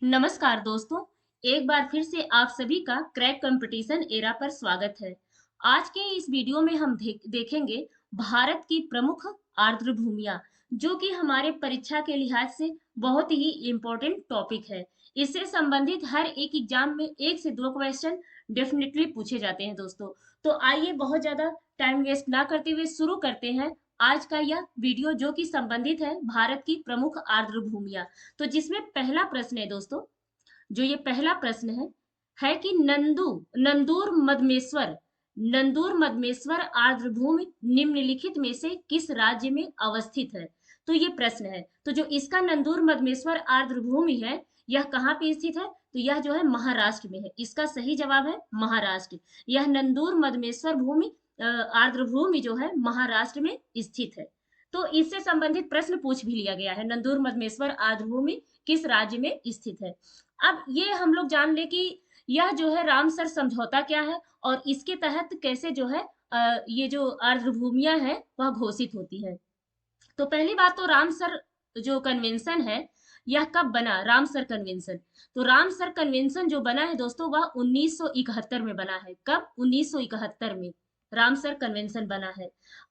नमस्कार दोस्तों, एक बार फिर से आप सभी का क्रैक कंपटीशन एरा पर स्वागत है। आज के इस वीडियो में हम देखेंगे भारत की प्रमुख आर्द्र भूमियां, जो कि हमारे परीक्षा के लिहाज से बहुत ही इम्पोर्टेंट टॉपिक है। इससे संबंधित हर एक एग्जाम में 1 से 2 क्वेश्चन डेफिनेटली पूछे जाते हैं दोस्तों। तो आइए बहुत ज्यादा टाइम वेस्ट ना करते हुए शुरू करते हैं आज का यह वीडियो, जो कि संबंधित है भारत की प्रमुख आर्द्र भूमियां। तो जिसमें पहला प्रश्न है दोस्तों, जो ये पहला प्रश्न है कि नंदूर मदमेश्वर आर्द्रभूमि निम्नलिखित में से किस राज्य में अवस्थित है। तो ये प्रश्न है, तो जो इसका नंदूर मदमेश्वर आर्द्रभूमि है, यह कहाँ पे स्थित है? तो यह जो है महाराष्ट्र में है। इसका सही जवाब है महाराष्ट्र। यह नंदूर मदमेश्वर भूमि आर्द्रभूमि जो है महाराष्ट्र में स्थित है। तो इससे संबंधित प्रश्न पूछ भी लिया गया है, नंदूर मदमेश्वर आर्द्रभूमि किस राज्य में स्थित है। अब ये हम लोग जान ले कि यह जो है रामसर समझौता क्या है और इसके तहत कैसे जो है ये जो आर्द्र भूमियां हैं वह घोषित होती है। तो पहली बात तो रामसर जो कन्वेंशन है, यह कब बना? Ramsar convention. तो रामसर कन्वेंशन जो बना है दोस्तों, वह 1971 में बना है। कब? 1971 में रामसर कन्वेंशन बना है।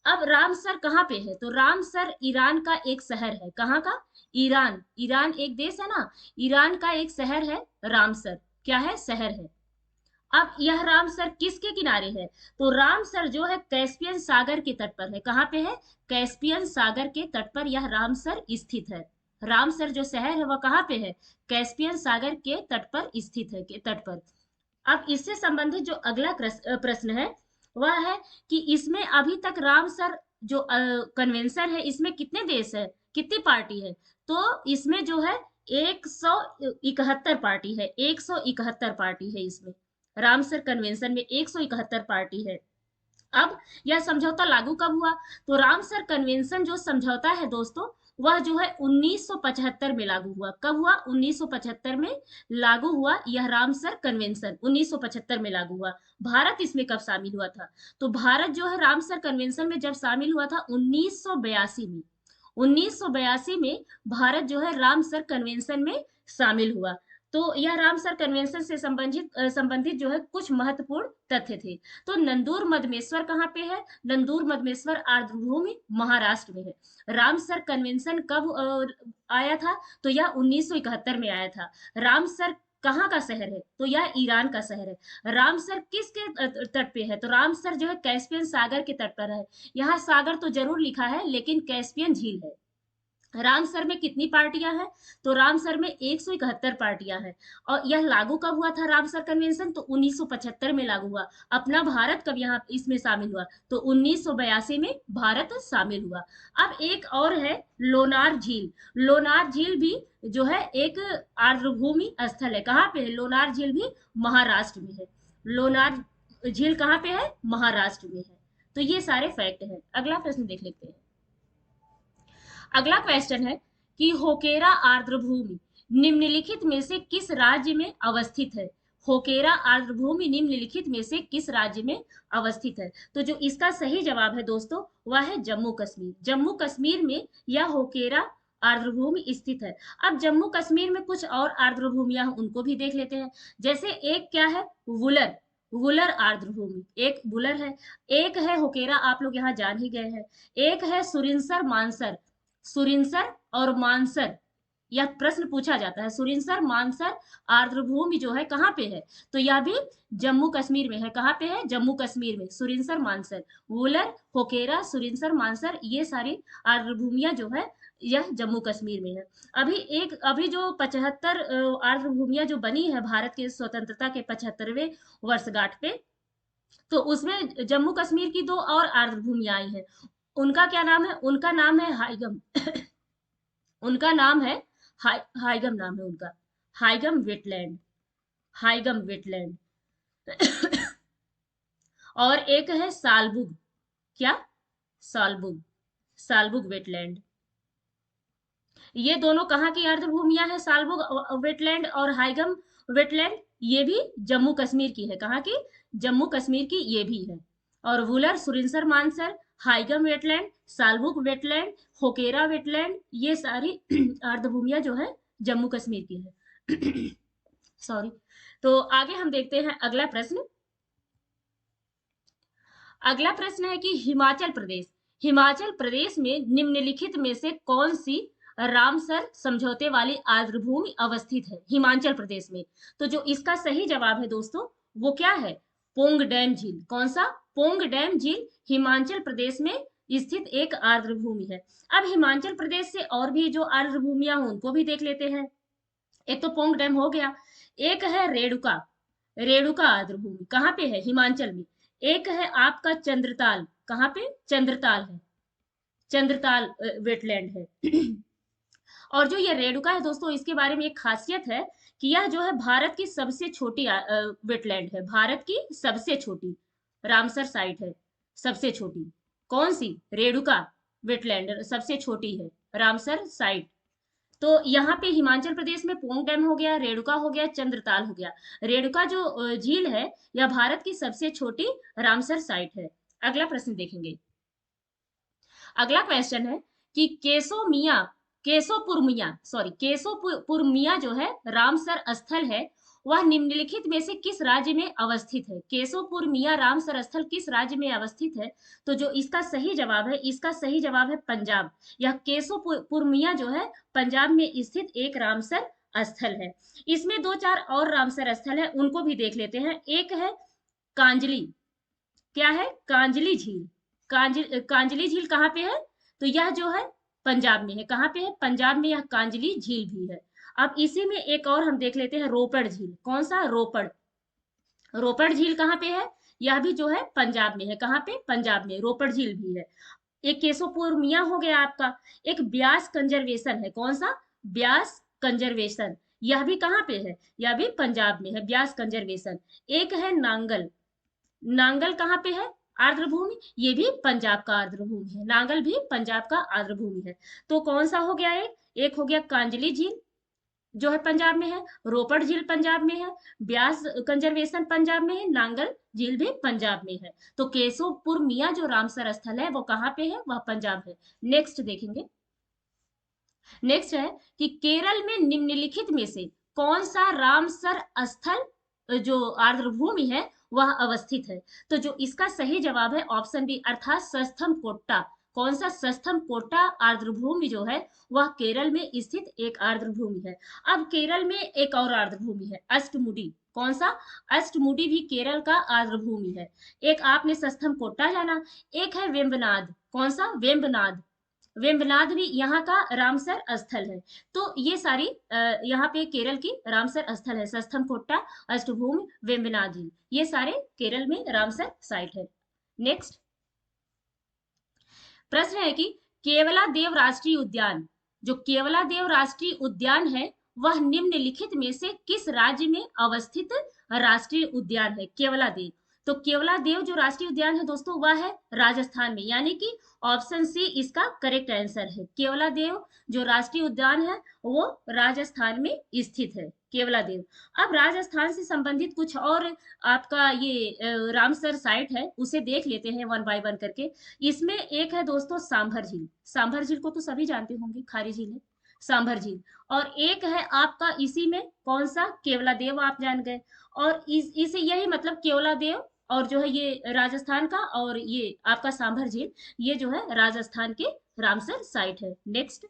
अब रामसर कहाँ पे है? तो रामसर ईरान का एक शहर है। कहाँ का? ईरान। ईरान एक देश है ना, ईरान का एक शहर है रामसर। क्या है? शहर है। अब यह रामसर किसके किनारे है? तो रामसर जो है कैस्पियन सागर के तट पर है। कहाँ पे है? कैस्पियन सागर के तट पर यह रामसर स्थित है। रामसर जो शहर है वह कहाँ पे है? कैस्पियन सागर के तट पर स्थित है, के तट पर। अब इससे संबंधित जो अगला प्रश्न है वह है कि इसमें अभी तक रामसर जो कन्वेंशन है, इसमें कितने देश है, कितनी पार्टी है? तो इसमें जो है 171 पार्टी है। 171 पार्टी है इसमें। रामसर कन्वेंशन में 171 पार्टी है। अब यह समझौता लागू कब हुआ? तो रामसर कन्वेंशन जो समझौता है दोस्तों, वह जो है 1975 में लागू हुआ। कब हुआ? 1975 में लागू हुआ यह रामसर कन्वेंशन। 1975 में लागू हुआ। भारत इसमें कब शामिल हुआ था? तो भारत जो है रामसर कन्वेंशन में जब शामिल हुआ था 1982 में। 1982 में भारत जो है रामसर कन्वेंशन में शामिल हुआ। तो यह रामसर कन्वेंशन से संबंधित जो है कुछ महत्वपूर्ण तथ्य थे। तो नंदूर मदमेश्वर कहाँ पे है? नंदूर मदमेश्वर आर्द्रभूमि महाराष्ट्र में है। रामसर कन्वेंशन कब आया था? तो यह 1971 में आया था। रामसर कहाँ का शहर है? तो यह ईरान का शहर है। रामसर किसके तट पे है? तो रामसर जो है कैस्पियन सागर के तट पर है। यहाँ सागर तो जरूर लिखा है, लेकिन कैस्पियन झील है। रामसर में कितनी पार्टियां हैं? तो रामसर में 171 पार्टियां हैं। और यह लागू कब हुआ था रामसर कन्वेंशन? तो 1975 में लागू हुआ। अपना भारत कब यहाँ इसमें शामिल हुआ? तो 1982 में भारत शामिल हुआ। अब एक और है लोनार झील। लोनार झील भी जो है एक आर्द्रभूमि स्थल है। कहाँ पे है? लोनार झील भी महाराष्ट्र में है। लोनार झील कहाँ पे है? महाराष्ट्र में है। तो ये सारे फैक्ट हैं। अगला प्रश्न देख लेते हैं। अगला क्वेश्चन है कि होकेरा आर्द्रभूमि निम्नलिखित में से किस राज्य में अवस्थित है? होकेरा आर्द्रभूमि निम्नलिखित में से किस राज्य में अवस्थित है? तो जो इसका सही जवाब है दोस्तों, वह है जम्मू कश्मीर। जम्मू कश्मीर में यह होकेरा आर्द्रभूमि स्थित है। अब जम्मू कश्मीर में कुछ और आर्द्रभूमियां हैं, उनको भी देख लेते हैं। जैसे एक क्या है? वुलर। वुलर आर्द्रभूमि एक वुलर है। एक है होकेरा, आप लोग यहाँ जान ही गए हैं। एक है सुरिनसर मानसर। सुरिनसर और मानसर, यह प्रश्न पूछा जाता है। सुरिनसर मानसर आर्द्रभूमि जो है कहाँ पे है? तो यह भी जम्मू कश्मीर में है। कहाँ पे है? जम्मू कश्मीर में। सुरिनसर मानसर, वुलर, होकेरा, सुरिनसर मानसर, ये सारी आर्द्रभूमियां जो है यह जम्मू कश्मीर में है। अभी जो 75 आर्द्रभूमियां जो बनी है भारत के स्वतंत्रता के 75वें वर्षगांठ पे, तो उसमें जम्मू कश्मीर की दो और आर्द्रभूमियां आई हैं। उनका क्या नाम है? उनका नाम है हाइगम। उनका नाम है हाइगम नाम है उनका। हाइगम वेटलैंड। हाइगम वेटलैंड। और एक है सालबुग। क्या? सालबुग। सालबुग वेटलैंड। ये दोनों कहाँ की आर्द्रभूमियां हैं? सालबुग वेटलैंड और हाइगम वेटलैंड। ये भी जम्मू कश्मीर की है। कहाँ की? जम्मू कश्मीर की ये भी है। और Wular, Surinsar Mansar, Haigam wetland, Shallabugh wetland, Hokera wetland, ये सारी आर्द्रभूमियां जो है जम्मू कश्मीर की है। सॉरी। तो आगे हम देखते हैं अगला प्रश्न। अगला प्रश्न है कि हिमाचल प्रदेश में निम्नलिखित में से कौन सी रामसर समझौते वाली आर्द्रभूमि अवस्थित है हिमाचल प्रदेश में? तो जो इसका सही जवाब है दोस्तों वो क्या है? पोंग डैम झील। कौन सा? पोंग डैम झील हिमाचल प्रदेश में स्थित एक आर्द्रभूमि है। अब हिमाचल प्रदेश से और भी जो आर्द्रभूमियां हैं उनको भी देख लेते हैं। एक तो पोंग डैम हो गया, एक है रेणुका, रेणुका आर्द्रभूमि कहाँ पे है? हिमाचल में। एक है आपका चंद्रताल, कहाँ पे? चंद्रताल है, चंद्रताल वेटलैंड है। और जो ये रेणुका है दोस्तों इसके बारे में एक खासियत है कि यह जो है भारत की सबसे छोटी वेटलैंड है, भारत की सबसे छोटी रामसर साइट है, सबसे छोटी। कौन सी? रेणुका वेटलैंड सबसे छोटी है रामसर साइट। तो यहाँ पे हिमाचल प्रदेश में पोंग डैम हो गया, रेणुका हो गया, चंद्रताल हो गया। रेणुका जो झील है यह भारत की सबसे छोटी रामसर साइट है। अगला प्रश्न देखेंगे। अगला क्वेश्चन है कि केशोपुर मिया जो है रामसर स्थल है वह निम्नलिखित में से किस राज्य में अवस्थित है? केशोपुर मिया रामसर स्थल किस राज्य में अवस्थित है? तो जो इसका सही जवाब है, इसका सही जवाब है पंजाब। यह केशोपुर मिया जो है पंजाब में स्थित एक रामसर स्थल है। इसमें दो चार और रामसर स्थल है उनको भी देख लेते हैं। एक है कांजली, क्या है? कांजली झील। कांजली झील कहाँ पे है? तो यह जो है पंजाब में है। कहाँ पे है? पंजाब में यह कांजली झील भी है। अब इसी में एक और हम देख लेते हैं, रोपड़ झील। कौन सा? रोपड़। रोपड़ झील कहाँ पे है? यह भी जो है पंजाब में है। कहाँ पे? पंजाब में रोपड़ झील भी है। एक केशोपुर मिया हो गया आपका। एक ब्यास कंजर्वेशन है। कौन सा? ब्यास कंजर्वेशन। यह भी कहाँ पे है? यह भी पंजाब में है, ब्यास कंजर्वेशन। एक है नांगल। नांगल कहाँ पे है? आर्द्रभूमि। ये भी पंजाब का आर्द्रभूमि है, नांगल भी पंजाब का आर्द्रभूमि है। तो कौन सा हो गया? एक हो गया कांजली झील जो है पंजाब में है, रोपड़ झील पंजाब में है, ब्यास कंजर्वेशन पंजाब में है, नांगल झील भी पंजाब में है। तो केशवपुर मिया जो रामसर स्थल है वो कहाँ पे है? वह पंजाब है। नेक्स्ट देखेंगे। नेक्स्ट है कि केरल में निम्नलिखित में से कौन सा रामसर स्थल जो आर्द्रभूमि है वह अवस्थित है? तो जो इसका सही जवाब है ऑप्शन बी अर्थात सस्थम कोट्टा। कौन सा? सस्थम कोट्टा आर्द्रभूमि जो है वह केरल में स्थित एक आर्द्रभूमि है। अब केरल में एक और आर्द्रभूमि है अष्टमुडी। कौन सा? अष्टमुडी भी केरल का आर्द्रभूमि है। एक आपने सस्थम कोट्टा जाना, एक है वेम्बनाद। कौन सा? वेम्बनाद। वेम्बनाद भी यहाँ का रामसर स्थल है। तो ये सारी यहाँ पे केरल की रामसर स्थल है, सस्थम कोट्टा, अष्टभूमि, वेम्बनाद झील, ये सारे केरल में रामसर साइट है। नेक्स्ट प्रश्न है कि केवला देव राष्ट्रीय उद्यान, जो केवला देव राष्ट्रीय उद्यान है वह निम्नलिखित में से किस राज्य में अवस्थित राष्ट्रीय उद्यान है? केवला देव। तो केवला देव जो राष्ट्रीय उद्यान है दोस्तों वह है राजस्थान में, यानी कि ऑप्शन सी इसका करेक्ट आंसर है। केवला देव जो राष्ट्रीय उद्यान है वो राजस्थान में स्थित है, केवला देव। अब राजस्थान से संबंधित कुछ और आपका ये रामसर साइट है उसे देख लेते हैं वन बाय वन करके। इसमें एक है दोस्तों सांभर झील। सांभर झील को तो सभी जानते होंगे, खारी झील है सांभर झील। और एक है आपका इसी में कौन सा? केवला देव आप जान गए। और इसे यही मतलब केवला देव और जो है ये राजस्थान का, और ये आपका सांभर झील ये जो है राजस्थान के रामसर साइट है। नेक्स्ट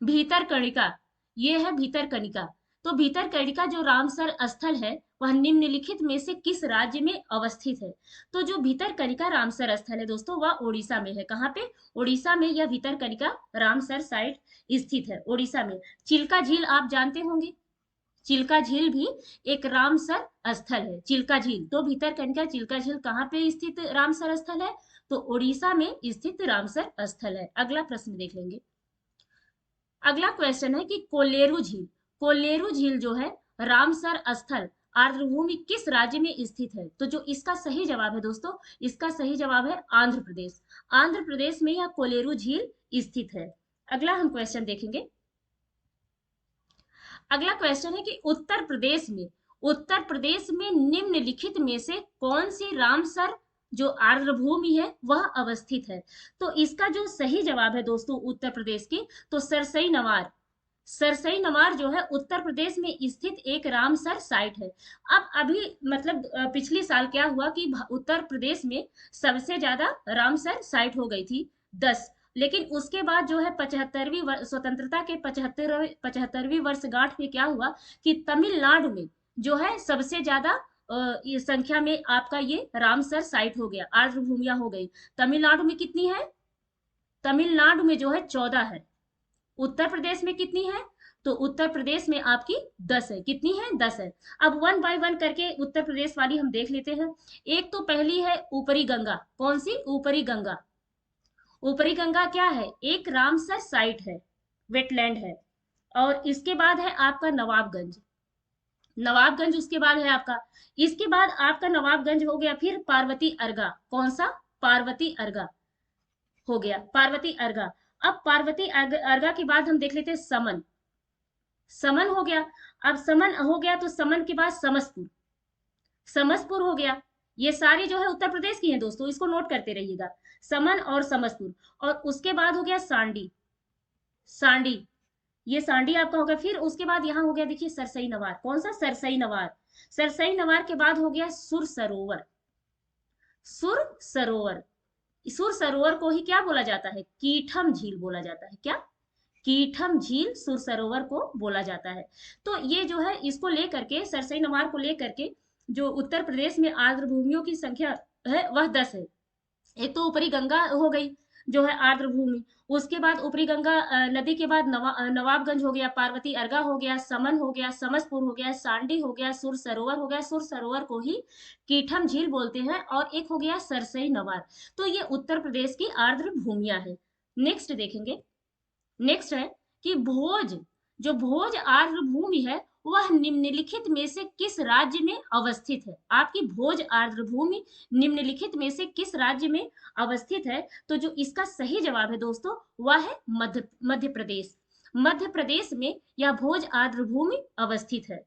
भीतरकणिका, ये है भीतरकनिका। तो भीतरकनिका जो रामसर स्थल है वह निम्नलिखित में से किस राज्य में अवस्थित है? तो जो भीतरकनिका रामसर स्थल है दोस्तों वह ओडिशा में है। कहाँ पे? ओडिशा में यह भीतरकनिका रामसर साइट स्थित है, ओडिशा में। चिल्का झील आप जानते होंगे, चिल्का झील भी एक रामसर स्थल है, चिल्का झील। तो भीतरकनिका चिल्का झील कहाँ पे स्थित रामसर स्थल है? तो ओडिशा में स्थित रामसर स्थल है। अगला प्रश्न देख लेंगे। अगला क्वेश्चन है कि कोल्लेरू झील, कोल्लेरू झील जो है रामसर स्थल आर्द्रभूमि किस राज्य में स्थित है? तो जो इसका सही जवाब है दोस्तों, इसका सही जवाब है आंध्र प्रदेश। आंध्र प्रदेश में यह कोल्लेरू झील स्थित है। अगला हम क्वेश्चन देखेंगे। अगला क्वेश्चन है कि उत्तर प्रदेश में निम्नलिखित में से कौन सी रामसर जो आर्द्रभूमि है वह अवस्थित है? तो इसका जो सही जवाब है दोस्तों उत्तर प्रदेश की, तो सरसई नवार, सरसई नवार जो है उत्तर प्रदेश में स्थित एक रामसर साइट है। अब अभी मतलब पिछले साल क्या हुआ कि उत्तर प्रदेश में सबसे ज्यादा रामसर साइट हो गई थी 10। लेकिन उसके बाद जो है 75वीं स्वतंत्रता के 75वीं वर्षगांठ में क्या हुआ कि तमिलनाडु में जो है सबसे ज्यादा ये संख्या में आपका ये रामसर साइट हो गया, आर्द्र भूमिया हो गई। तमिलनाडु में कितनी है? तमिलनाडु में जो है 14 है। उत्तर प्रदेश में कितनी है? तो उत्तर प्रदेश में आपकी 10 है। कितनी है? 10 है। अब वन बाय वन करके उत्तर प्रदेश वाली हम देख लेते हैं। एक तो पहली है ऊपरी गंगा। कौन सी? ऊपरी गंगा। ऊपरी गंगा क्या है? एक रामसर साइट है, वेटलैंड है। और इसके बाद है आपका नवाबगंज। नवाबगंज उसके बाद है आपका। इसके बाद आपका नवाबगंज हो गया, फिर पार्वती अर्गा। कौन सा? पार्वती अर्गा हो गया, पार्वती अर्गा। अब पार्वती अर्गा के बाद हम देख लेते हैं समन। समन हो गया। अब समन हो गया तो समन के बाद समसपुर। समसपुर हो गया। ये सारी जो है उत्तर प्रदेश की हैं दोस्तों, इसको नोट करते रहिएगा। समन और समसपुर। और उसके बाद हो गया सांडी। सांडी, ये सांडी आपका हो गया। फिर उसके बाद यहाँ हो गया देखिए सरसई नवार। कौन सा? सरसई नवार। सरसई नवार के बाद हो गया सुर सरोवर। सुर सरोवर। सुर सरोवर को ही क्या बोला जाता है? कीठम झील बोला जाता है। क्या? कीठम झील सुर सरोवर को बोला जाता है। तो ये जो है इसको लेकर के, सरसई नवार को लेकर के जो उत्तर प्रदेश में आर्द्र भूमियों की संख्या है वह 10 है। एक तो ऊपरी गंगा हो गई जो है आर्द्र भूमि। उसके बाद ऊपरी गंगा नदी के बाद नवाबगंज हो गया, पार्वती अर्गा हो गया, समन हो गया, समसपुर हो गया, सांडी हो गया, सुर सरोवर हो गया। सुर सरोवर को ही कीठम झील बोलते हैं। और एक हो गया सरसई नवार। तो ये उत्तर प्रदेश की आर्द्र भूमियां है। नेक्स्ट देखेंगे। नेक्स्ट है कि भोज, जो भोज आर्द्र भूमि है वह निम्नलिखित में से किस राज्य में अवस्थित है? आपकी भोज आर्द्र भूमि निम्नलिखित में से किस राज्य में अवस्थित है? तो जो इसका सही जवाब है दोस्तों वह है मध्य प्रदेश। मध्य प्रदेश में यह भोज आर्द्र भूमि अवस्थित है।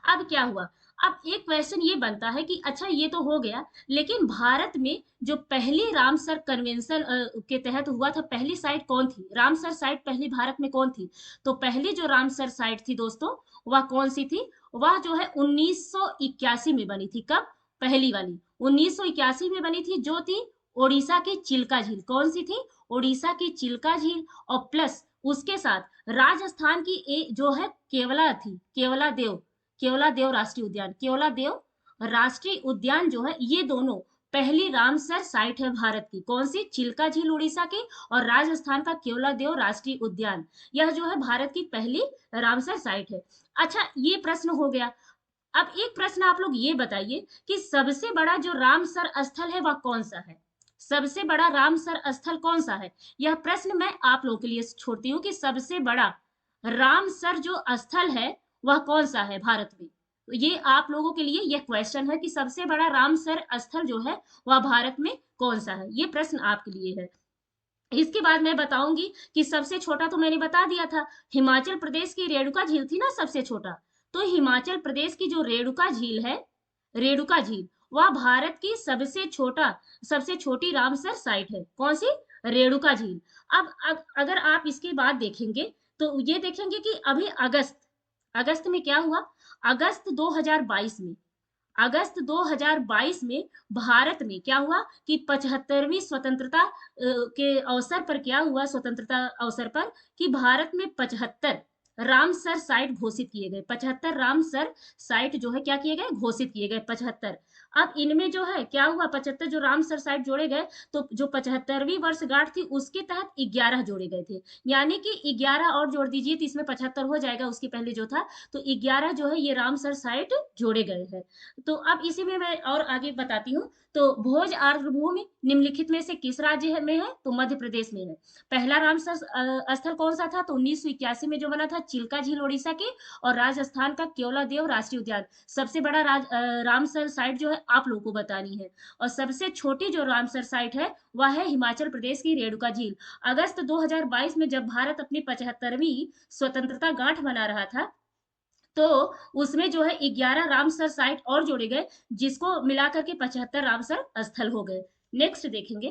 अब क्या हुआ? अब एक क्वेश्चन ये बनता है कि अच्छा ये तो हो गया, लेकिन भारत में जो पहली रामसर कन्वेंशन के तहत हुआ था, पहली साइट कौन थी? रामसर साइट पहली भारत में कौन थी? तो पहली जो रामसर साइट थी दोस्तों वह कौन सी थी? वह जो है 1981 में बनी थी। कब? पहली वाली 1981 में बनी थी, जो थी ओडिशा की चिल्का झील। कौन सी थी? ओडिशा की चिल्का झील। और प्लस उसके साथ राजस्थान की जो है केवला थी, केवला देव, केवला देव राष्ट्रीय उद्यान। केवला देव राष्ट्रीय उद्यान जो है, ये दोनों पहली रामसर साइट है भारत की। कौन सी? चिल्का झील उड़ीसा की, और राजस्थान का केवला देव राष्ट्रीय उद्यान। यह जो है भारत की पहली रामसर साइट है। अच्छा ये प्रश्न हो गया। अब एक प्रश्न आप लोग ये बताइए कि सबसे बड़ा जो रामसर स्थल है वह कौन सा है? सबसे बड़ा रामसर स्थल कौन सा है? यह प्रश्न मैं आप लोगों के लिए छोड़ती हूँ कि सबसे बड़ा रामसर जो स्थल है वह कौन सा है भारत में। तो ये आप लोगों के लिए यह क्वेश्चन है कि सबसे बड़ा रामसर स्थल जो है वह भारत में कौन सा है। ये प्रश्न आपके लिए है। इसके बाद मैं बताऊंगी कि सबसे छोटा तो मैंने बता दिया था, हिमाचल प्रदेश की रेणुका झील थी ना सबसे छोटा। तो हिमाचल प्रदेश की जो रेणुका झील है, रेणुका झील, वह भारत की सबसे छोटी रामसर साइट है। कौन सी? रेणुका झील। अब अगर आप इसके बाद देखेंगे तो ये देखेंगे कि अभी अगस्त, अगस्त में क्या हुआ? अगस्त 2022 में, अगस्त 2022 में भारत में क्या हुआ कि 75वीं स्वतंत्रता के अवसर पर क्या हुआ? स्वतंत्रता अवसर पर कि भारत में 75 रामसर साइट घोषित किए गए। 75 रामसर साइट जो है क्या किए गए? घोषित किए गए 75। अब इनमें जो है क्या हुआ? 75 जो रामसर साइट जोड़े गए, तो जो 75वीं वर्षगांठ थी उसके तहत 11 जोड़े गए थे। यानी कि 11 और जोड़ दीजिए तो इसमें 75 हो जाएगा, उसके पहले जो था। तो 11 जो है ये रामसर साइट जोड़े गए हैं। तो अब इसी में मैं और आगे बताती हूँ। तो भोज आर्द्र भूमि निम्नलिखित में से किस राज्य में है? तो मध्य प्रदेश में है। पहला रामसर स्थल कौन सा था? तो 1981 में जो बना था चिल्का झील ओडिशा की, और राजस्थान का केवलादेव राष्ट्रीय उद्यान। सबसे बड़ा रामसर साइट जो है आप लोगों को बतानी है। और सबसे छोटी जो रामसर साइट है वह है हिमाचल प्रदेश की रेणुका झील। अगस्त 2022 में जब भारत अपनी 75वीं स्वतंत्रता गांठ मना रहा था, तो उसमें जो है 11 रामसर साइट और जोड़े गए, जिसको मिलाकर के 75 रामसर स्थल हो गए। नेक्स्ट देखेंगे।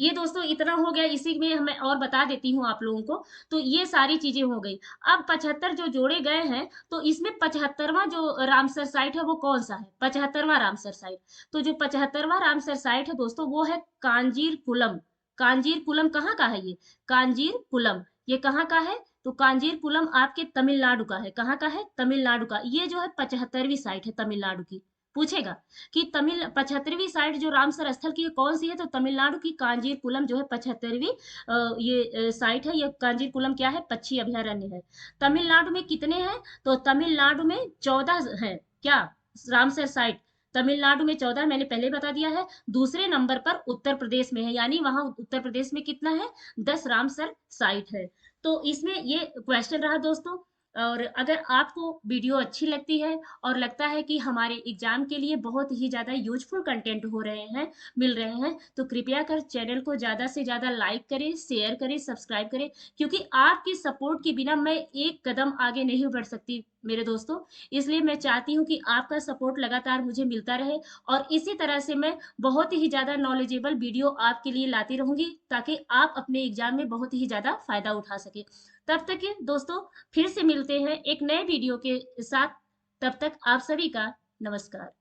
ये दोस्तों इतना हो गया, इसी में मैं और बता देती हूँ आप लोगों को। तो ये सारी चीजें हो गई। अब 75 जो जोड़े गए हैं, तो इसमें 75वां जो रामसर साइट है वो कौन सा है? 75वां रामसर साइट। तो जो 75वां रामसर साइट है दोस्तों, वो है कांजीर कुलम। कांजीर कुलम कहाँ का है ये? कांजीर कुलम ये कहाँ का है? तो कांजीर कुलम आपके तमिलनाडु का है। कहाँ का है? तमिलनाडु का। ये जो है 75वीं साइट है तमिलनाडु की। पूछेगा कि तमिल 75वीं साइट जो रामसर स्थल की कौन सी है, तो तमिलनाडु की कांजीरकुलम जो है 75वीं ये साइट है। ये कांजीरकुलम क्या है? पक्षी अभयारण्य है। तमिलनाडु में कितने हैं? तो तमिलनाडु में 14 है। क्या? रामसर साइट तमिलनाडु में 14, मैंने पहले बता दिया है। दूसरे नंबर पर उत्तर प्रदेश में है, यानी वहां उत्तर प्रदेश में कितना है? 10 रामसर साइट है। तो इसमें ये क्वेश्चन रहा दोस्तों। और अगर आपको वीडियो अच्छी लगती है और लगता है कि हमारे एग्जाम के लिए बहुत ही ज़्यादा यूजफुल कंटेंट हो रहे हैं, मिल रहे हैं, तो कृपया कर चैनल को ज़्यादा से ज़्यादा लाइक करें, शेयर करें, सब्सक्राइब करें, क्योंकि आपकी सपोर्ट के बिना मैं एक कदम आगे नहीं बढ़ सकती मेरे दोस्तों। इसलिए मैं चाहती हूँ कि आपका सपोर्ट लगातार मुझे मिलता रहे, और इसी तरह से मैं बहुत ही ज़्यादा नॉलेजेबल वीडियो आपके लिए लाती रहूंगी, ताकि आप अपने एग्जाम में बहुत ही ज़्यादा फायदा उठा सके। तब तक के दोस्तों, फिर से मिलते हैं एक नए वीडियो के साथ। तब तक आप सभी का नमस्कार।